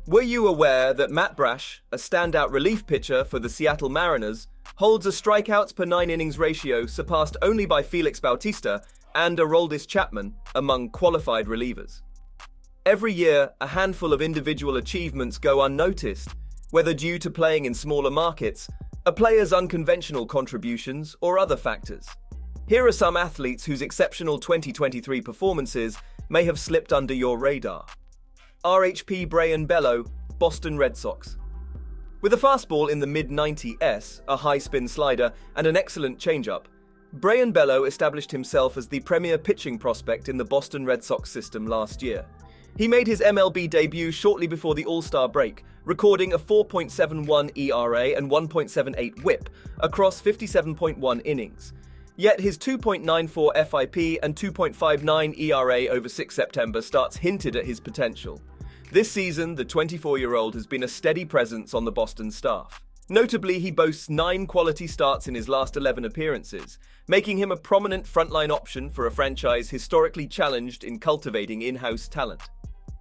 Were you aware that Matt Brash, a standout relief pitcher for the Seattle Mariners, holds a strikeouts per 9 innings ratio surpassed only by Felix Bautista and Aroldis Chapman among qualified relievers? Every year, a handful of individual achievements go unnoticed, whether due to playing in smaller markets, a player's unconventional contributions, or other factors. Here are some athletes whose exceptional 2023 performances may have slipped under your radar. RHP Brayan Bello, Boston Red Sox. With a fastball in the mid-90s, a high-spin slider, and an excellent changeup, Brayan Bello established himself as the premier pitching prospect in the Boston Red Sox system last year. He made his MLB debut shortly before the All-Star break, recording a 4.71 ERA and 1.78 WHIP across 57.1 innings. Yet his 2.94 FIP and 2.59 ERA over 6 September starts hinted at his potential. This season, the 24-year-old has been a steady presence on the Boston staff. Notably, he boasts 9 quality starts in his last 11 appearances, making him a prominent frontline option for a franchise historically challenged in cultivating in-house talent.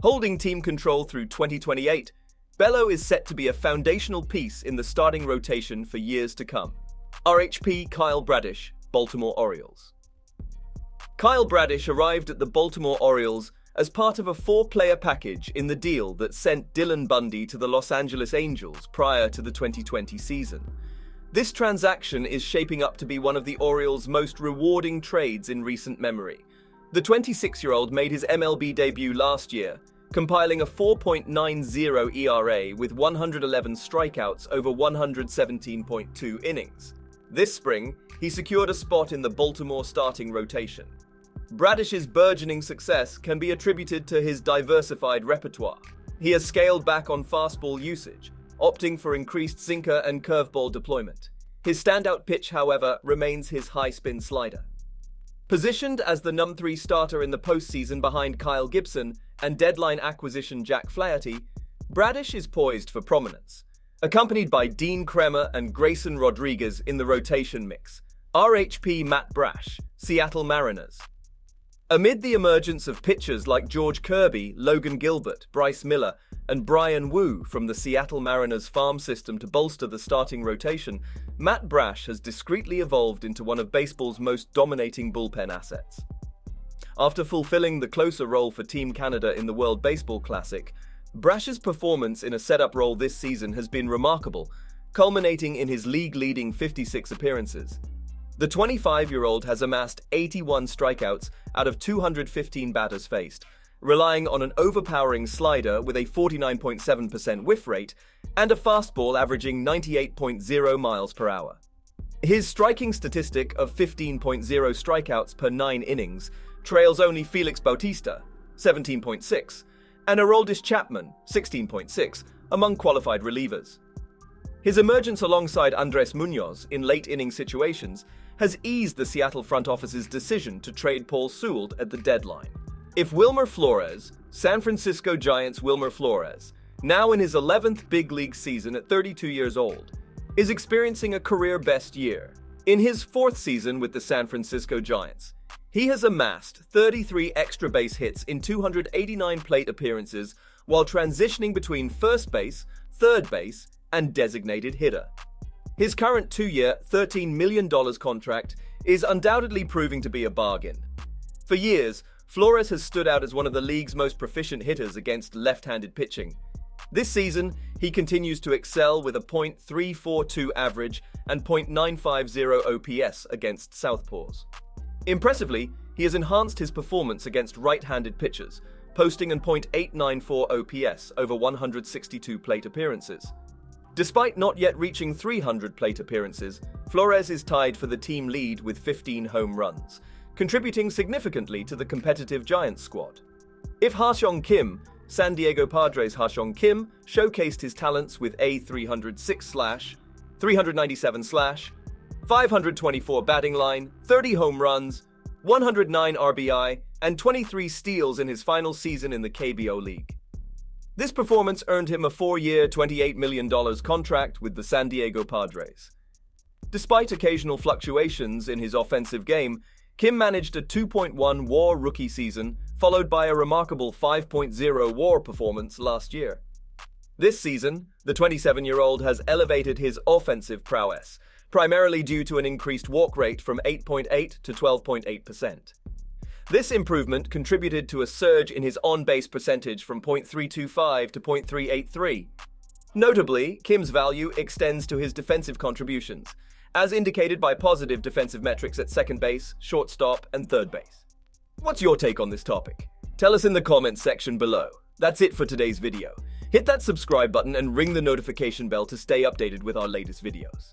Holding team control through 2028, Bello is set to be a foundational piece in the starting rotation for years to come. RHP Kyle Bradish, Baltimore Orioles. Kyle Bradish arrived at the Baltimore Orioles as part of a 4-player package in the deal that sent Dylan Bundy to the Los Angeles Angels prior to the 2020 season. This transaction is shaping up to be one of the Orioles' most rewarding trades in recent memory. The 26-year-old made his MLB debut last year, compiling a 4.90 ERA with 111 strikeouts over 117.2 innings. This spring, he secured a spot in the Baltimore starting rotation. Bradish's burgeoning success can be attributed to his diversified repertoire. He has scaled back on fastball usage, opting for increased sinker and curveball deployment. His standout pitch, however, remains his high-spin slider. Positioned as the number 3 starter in the postseason behind Kyle Gibson and deadline acquisition Jack Flaherty, Bradish is poised for prominence. Accompanied by Dean Kremer and Grayson Rodriguez in the rotation mix, RHP Matt Brash, Seattle Mariners. Amid the emergence of pitchers like George Kirby, Logan Gilbert, Bryce Miller, and Brian Wu from the Seattle Mariners farm system to bolster the starting rotation, Matt Brash has discreetly evolved into one of baseball's most dominating bullpen assets. After fulfilling the closer role for Team Canada in the World Baseball Classic, Brash's performance in a setup role this season has been remarkable, culminating in his league-leading 56 appearances. The 25-year-old has amassed 81 strikeouts out of 215 batters faced, relying on an overpowering slider with a 49.7% whiff rate and a fastball averaging 98.0 miles per hour. His striking statistic of 15.0 strikeouts per 9 innings trails only Felix Bautista, 17.6, and Aroldis Chapman, 16.6, among qualified relievers. His emergence alongside Andres Munoz in late-inning situations has eased the Seattle front office's decision to trade Paul Sewald at the deadline. If Wilmer Flores, San Francisco Giants' Wilmer Flores, now in his 11th big league season at 32 years old, is experiencing a career-best year. In his 4th season with the San Francisco Giants, he has amassed 33 extra base hits in 289 plate appearances while transitioning between first base, third base, and designated hitter. His current 2-year, $13 million contract is undoubtedly proving to be a bargain. For years, Flores has stood out as one of the league's most proficient hitters against left-handed pitching. This season, he continues to excel with a .342 average and .950 OPS against southpaws. Impressively, he has enhanced his performance against right-handed pitchers, posting an .894 OPS over 162 plate appearances. Despite not yet reaching 300 plate appearances, Flores is tied for the team lead with 15 home runs, contributing significantly to the competitive Giants squad. If Ha-Seong Kim, San Diego Padres' Ha-Seong Kim, showcased his talents with a 306 397 524 batting line, 30 home runs, 109 RBI, and 23 steals in his final season in the KBO League. This performance earned him a 4-year, $28 million contract with the San Diego Padres. Despite occasional fluctuations in his offensive game, Kim managed a 2.1 WAR rookie season, followed by a remarkable 5.0 WAR performance last year. This season, the 27-year-old has elevated his offensive prowess, primarily due to an increased walk rate from 8.8 to 12.8%. This improvement contributed to a surge in his on-base percentage from .325 to .383. Notably, Kim's value extends to his defensive contributions, as indicated by positive defensive metrics at second base, shortstop, and third base. What's your take on this topic? Tell us in the comments section below. That's it for today's video. Hit that subscribe button and ring the notification bell to stay updated with our latest videos.